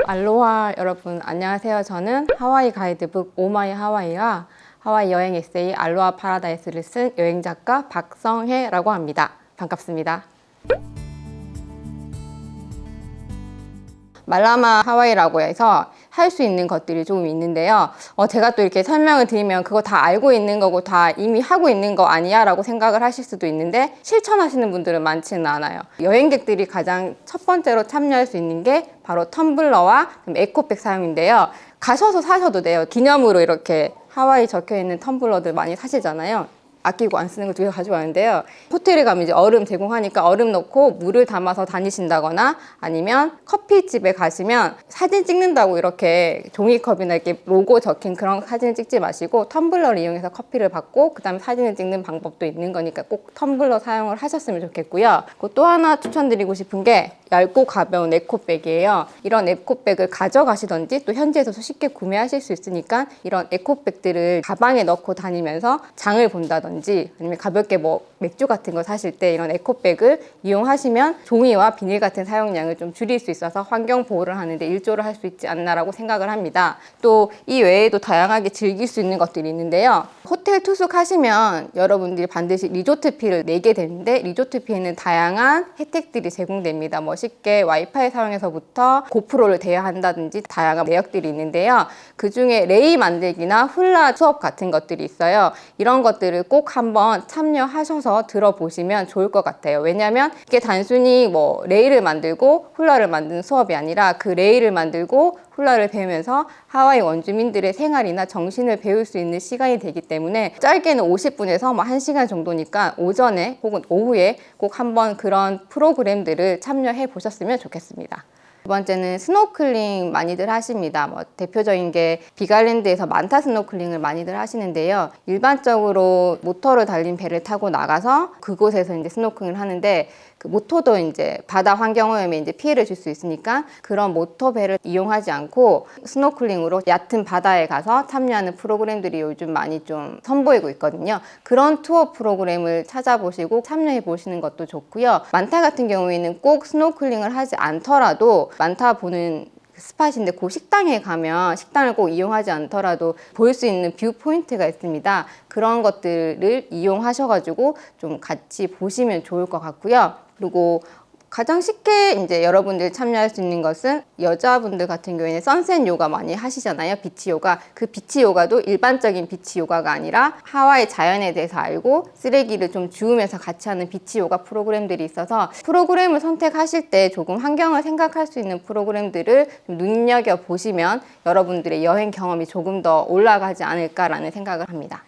알로하 여러분 안녕하세요. 저는 하와이 가이드북 오마이 하와이와 하와이 여행 에세이 알로하 파라다이스를 쓴 여행작가 박성혜라고 합니다. 반갑습니다. 말라마 하와이라고 해서 할 수 있는 것들이 조금 있는데요. 제가 또 이렇게 설명을 드리면 그거 다 알고 있는 거고 다 이미 하고 있는 거 아니야? 라고 생각을 하실 수도 있는데 실천하시는 분들은 많지는 않아요. 여행객들이 가장 첫 번째로 참여할 수 있는 게 바로 텀블러와 에코백 사용인데요. 가셔서 사셔도 돼요. 기념으로 이렇게 하와이 적혀있는 텀블러들 많이 사시잖아요. 아끼고 안 쓰는 걸 2개 가지고 왔는데요. 호텔에 가면 이제 얼음 제공하니까 얼음 넣고 물을 담아서 다니신다거나 아니면 커피집에 가시면 사진 찍는다고 이렇게 종이컵이나 이렇게 로고 적힌 그런 사진을 찍지 마시고 텀블러를 이용해서 커피를 받고 그 다음에 사진을 찍는 방법도 있는 거니까 꼭 텀블러 사용을 하셨으면 좋겠고요. 또 하나 추천드리고 싶은 게 얇고 가벼운 에코백이에요. 이런 에코백을 가져가시던지 또 현지에서도 쉽게 구매하실 수 있으니까 이런 에코백들을 가방에 넣고 다니면서 장을 본다든지 아니면 가볍게 뭐 맥주 같은 거 사실 때 이런 에코백을 이용하시면 종이와 비닐 같은 사용량을 좀 줄일 수 있어서 환경 보호를 하는데 일조를 할 수 있지 않나라고 생각을 합니다. 또 이 외에도 다양하게 즐길 수 있는 것들이 있는데요. 호텔 투숙하시면 여러분들이 반드시 리조트피를 내게 되는데 리조트피에는 다양한 혜택들이 제공됩니다. 뭐 쉽게 와이파이 사용에서부터 고프로를 대여야 한다든지 다양한 내역들이 있는데요. 그 중에 레이 만들기나 훌라 수업 같은 것들이 있어요. 이런 것들을 꼭 한번 참여하셔서 들어보시면 좋을 것 같아요. 왜냐하면 이게 단순히 뭐 레이를 만들고 훌라를 만드는 수업이 아니라 그 레이를 만들고 훌라를 배우면서 하와이 원주민들의 생활이나 정신을 배울 수 있는 시간이 되기 때문에 짧게는 50분에서 뭐 1시간 정도니까 오전에 혹은 오후에 꼭 한번 그런 프로그램들을 참여해 보셨으면 좋겠습니다. 두 번째는 스노클링 많이들 하십니다. 뭐 대표적인 게 빅아일랜드에서 만타 스노클링을 많이들 하시는데요. 일반적으로 모터를 달린 배를 타고 나가서 그곳에서 이제 스노클링을 하는데 그 모터도 이제 바다 환경 오염에 이제 피해를 줄 수 있으니까 그런 모터 배를 이용하지 않고 스노클링으로 얕은 바다에 가서 참여하는 프로그램들이 요즘 많이 좀 선보이고 있거든요. 그런 투어 프로그램을 찾아보시고 참여해 보시는 것도 좋고요. 만타 같은 경우에는 꼭 스노클링을 하지 않더라도 만타 보는 스팟인데 그 식당에 가면 식당을 꼭 이용하지 않더라도 볼 수 있는 뷰 포인트가 있습니다. 그런 것들을 이용하셔가지고 좀 같이 보시면 좋을 것 같고요. 그리고 가장 쉽게 이제 여러분들 참여할 수 있는 것은 여자분들 같은 경우에는 선셋 요가 많이 하시잖아요. 비치 요가. 그 비치 요가도 일반적인 비치 요가가 아니라 하와이 자연에 대해서 알고 쓰레기를 좀 주우면서 같이 하는 비치 요가 프로그램들이 있어서 프로그램을 선택하실 때 조금 환경을 생각할 수 있는 프로그램들을 좀 눈여겨보시면 여러분들의 여행 경험이 조금 더 올라가지 않을까라는 생각을 합니다.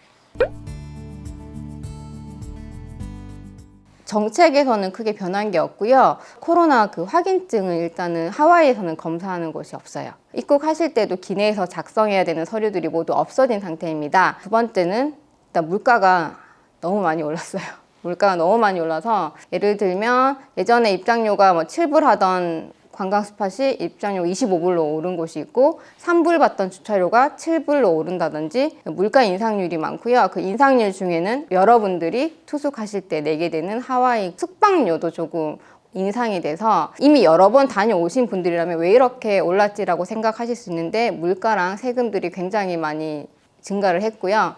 정책에서는 크게 변한 게 없고요. 코로나 그 확인증을 일단은 하와이에서는 검사하는 곳이 없어요. 입국하실 때도 기내에서 작성해야 되는 서류들이 모두 없어진 상태입니다. 두 번째는 일단 물가가 너무 많이 올랐어요. 물가가 너무 많이 올라서 예를 들면 예전에 입장료가 뭐 7불 하던 관광 스팟이 입장료 25불로 오른 곳이 있고 3불 받던 주차료가 7불로 오른다든지 물가 인상률이 많고요. 그 인상률 중에는 여러분들이 투숙하실 때 내게 되는 하와이 숙박료도 조금 인상이 돼서 이미 여러 번 다녀오신 분들이라면 왜 이렇게 올랐지라고 생각하실 수 있는데 물가랑 세금들이 굉장히 많이 증가를 했고요.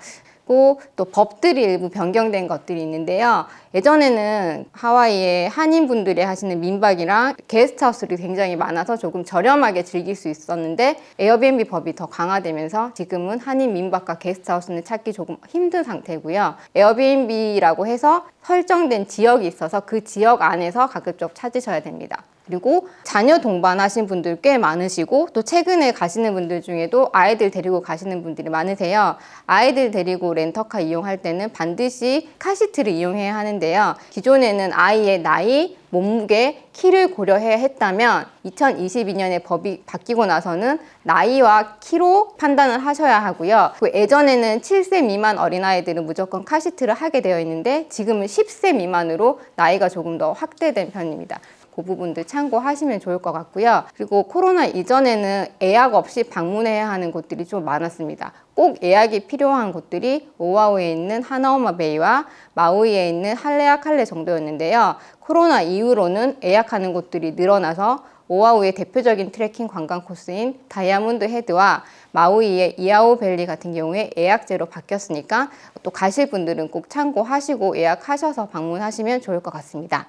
또 법들이 일부 변경된 것들이 있는데요. 예전에는 하와이에 한인분들이 하시는 민박이랑 게스트하우스들이 굉장히 많아서 조금 저렴하게 즐길 수 있었는데 에어비앤비 법이 더 강화되면서 지금은 한인 민박과 게스트하우스는 찾기 조금 힘든 상태고요. 에어비앤비라고 해서 설정된 지역이 있어서 그 지역 안에서 가급적 찾으셔야 됩니다. 그리고 자녀 동반하신 분들 꽤 많으시고 또 최근에 가시는 분들 중에도 아이들 데리고 가시는 분들이 많으세요. 아이들 데리고 렌터카 이용할 때는 반드시 카시트를 이용해야 하는데요. 기존에는 아이의 나이, 몸무게, 키를 고려해야 했다면 2022년에 법이 바뀌고 나서는 나이와 키로 판단을 하셔야 하고요. 예전에는 7세 미만 어린아이들은 무조건 카시트를 하게 되어 있는데 지금은 10세 미만으로 나이가 조금 더 확대된 편입니다. 그 부분들 참고하시면 좋을 것 같고요. 그리고 코로나 이전에는 예약 없이 방문해야 하는 곳들이 좀 많았습니다. 꼭 예약이 필요한 곳들이 오아후에 있는 하나오마 베이와 마우이에 있는 할레아 칼레 정도였는데요. 코로나 이후로는 예약하는 곳들이 늘어나서 오아후의 대표적인 트레킹 관광 코스인 다이아몬드 헤드와 마우이의 이아오 밸리 같은 경우에 예약제로 바뀌었으니까 또 가실 분들은 꼭 참고하시고 예약하셔서 방문하시면 좋을 것 같습니다.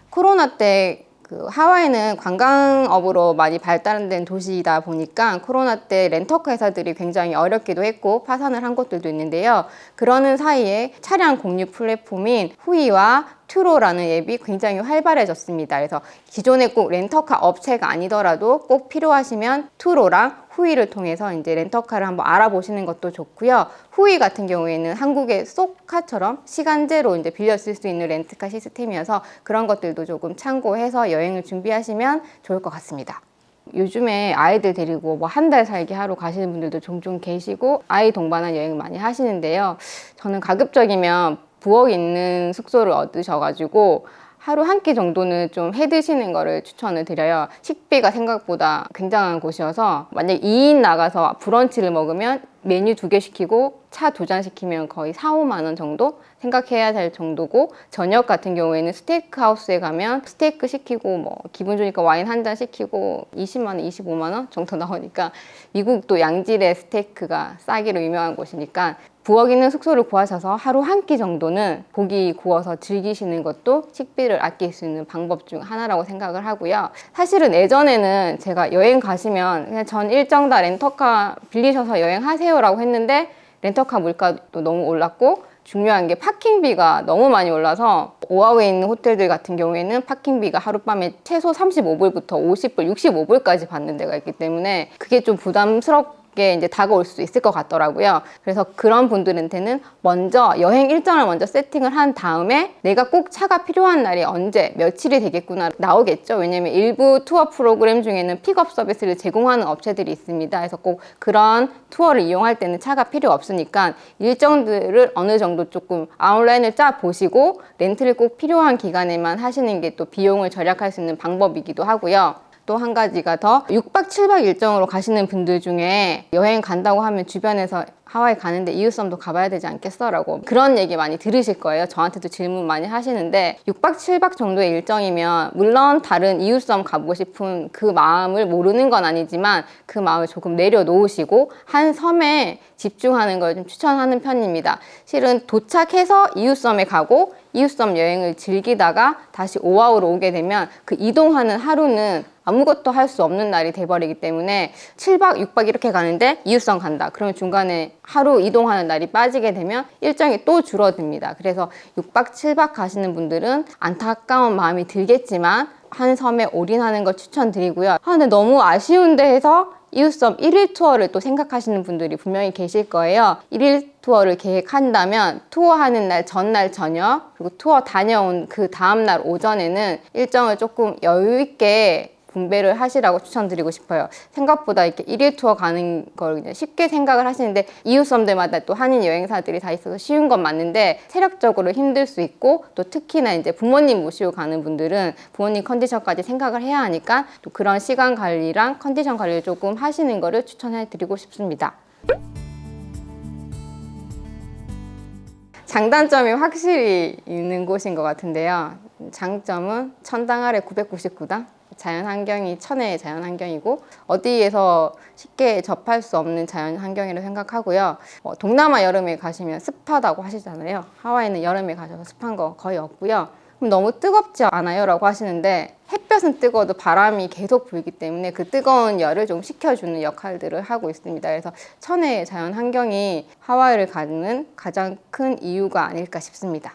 코로나 때 하와이는 관광업으로 많이 발달된 도시이다 보니까 코로나 때 렌터카 회사들이 굉장히 어렵기도 했고 파산을 한 곳들도 있는데요. 그러는 사이에 차량 공유 플랫폼인 후이와 튜로라는 앱이 굉장히 활발해졌습니다. 그래서 기존에 꼭 렌터카 업체가 아니더라도 꼭 필요하시면 튜로랑 후이를 통해서 이제 렌터카를 한번 알아보시는 것도 좋고요. 후이 같은 경우에는 한국의 쏙카처럼 시간제로 이제 빌려 쓸 수 있는 렌트카 시스템이어서 그런 것들도 조금 참고해서 여행을 준비하시면 좋을 것 같습니다. 요즘에 아이들 데리고 뭐 한 달 살기 하러 가시는 분들도 종종 계시고 아이 동반한 여행을 많이 하시는데요. 저는 가급적이면 부엌이 있는 숙소를 얻으셔가지고 하루 한 끼 정도는 좀 해 드시는 거를 추천을 드려요. 식비가 생각보다 굉장한 곳이어서 만약 2인 나가서 브런치를 먹으면 메뉴 2개 시키고 차 2잔 시키면 거의 4, 5만 원 정도 생각해야 될 정도고, 저녁 같은 경우에는 스테이크 하우스에 가면 스테이크 시키고 뭐 기분 좋으니까 와인 한 잔 시키고 20만 원, 25만 원 정도 나오니까, 미국도 양질의 스테이크가 싸기로 유명한 곳이니까 부엌 있는 숙소를 구하셔서 하루 한 끼 정도는 고기 구워서 즐기시는 것도 식비를 아낄 수 있는 방법 중 하나라고 생각을 하고요. 사실은 예전에는 제가 여행 가시면 그냥 전 일정 다 렌터카 빌리셔서 여행하세요 라고 했는데, 렌터카 물가도 너무 올랐고 중요한 게 파킹비가 너무 많이 올라서 오아후에 있는 호텔들 같은 경우에는 파킹비가 하룻밤에 최소 35불부터 50불, 65불까지 받는 데가 있기 때문에 그게 좀 부담스럽게 이제 다가올 수 있을 것 같더라고요. 그래서 그런 분들한테는 먼저 여행 일정을 먼저 세팅을 한 다음에 내가 꼭 차가 필요한 날이 언제 며칠이 되겠구나 나오겠죠. 왜냐면 일부 투어 프로그램 중에는 픽업 서비스를 제공하는 업체들이 있습니다. 그래서 꼭 그런 투어를 이용할 때는 차가 필요 없으니까 일정들을 어느 정도 조금 아웃라인을 짜 보시고 렌트를 꼭 필요한 기간에만 하시는 게 또 비용을 절약할 수 있는 방법이기도 하고요. 또 한 가지가 더 6박 7박 일정으로 가시는 분들 중에 여행 간다고 하면 주변에서 하와이 가는데 이웃섬도 가봐야 되지 않겠어? 라고 그런 얘기 많이 들으실 거예요. 저한테도 질문 많이 하시는데 6박 7박 정도의 일정이면 물론 다른 이웃섬 가보고 싶은 그 마음을 모르는 건 아니지만 그 마음을 조금 내려놓으시고 한 섬에 집중하는 걸 좀 추천하는 편입니다. 실은 도착해서 이웃섬에 가고 이웃섬 여행을 즐기다가 다시 오아후로 오게 되면 그 이동하는 하루는 아무것도 할 수 없는 날이 돼버리기 때문에 7박, 6박 이렇게 가는데 이웃섬 간다. 그러면 중간에 하루 이동하는 날이 빠지게 되면 일정이 또 줄어듭니다. 그래서 6박, 7박 가시는 분들은 안타까운 마음이 들겠지만 한 섬에 올인하는 걸 추천드리고요. 근데 너무 아쉬운데 해서 이웃섬 1일 투어를 또 생각하시는 분들이 분명히 계실 거예요. 1일 투어를 계획한다면 투어하는 날 전날 저녁 그리고 투어 다녀온 그 다음날 오전에는 일정을 조금 여유 있게 분배를 하시라고 추천드리고 싶어요. 생각보다 이렇게 1일 투어 가는 걸 그냥 쉽게 생각을 하시는데 이웃섬들마다 또 한인 여행사들이 다 있어서 쉬운 건 맞는데 체력적으로 힘들 수 있고, 또 특히나 이제 부모님 모시고 가는 분들은 부모님 컨디션까지 생각을 해야 하니까 또 그런 시간 관리랑 컨디션 관리를 조금 하시는 거를 추천해 드리고 싶습니다. 장단점이 확실히 있는 곳인 것 같은데요. 장점은 천당 아래 999당? 자연환경이 천혜의 자연환경이고 어디에서 쉽게 접할 수 없는 자연환경이라고 생각하고요. 동남아 여름에 가시면 습하다고 하시잖아요. 하와이는 여름에 가셔서 습한 거 거의 없고요. 그럼 너무 뜨겁지 않아요? 라고 하시는데 햇볕은 뜨거워도 바람이 계속 불기 때문에 그 뜨거운 열을 좀 식혀주는 역할들을 하고 있습니다. 그래서 천혜의 자연환경이 하와이를 가는 가장 큰 이유가 아닐까 싶습니다.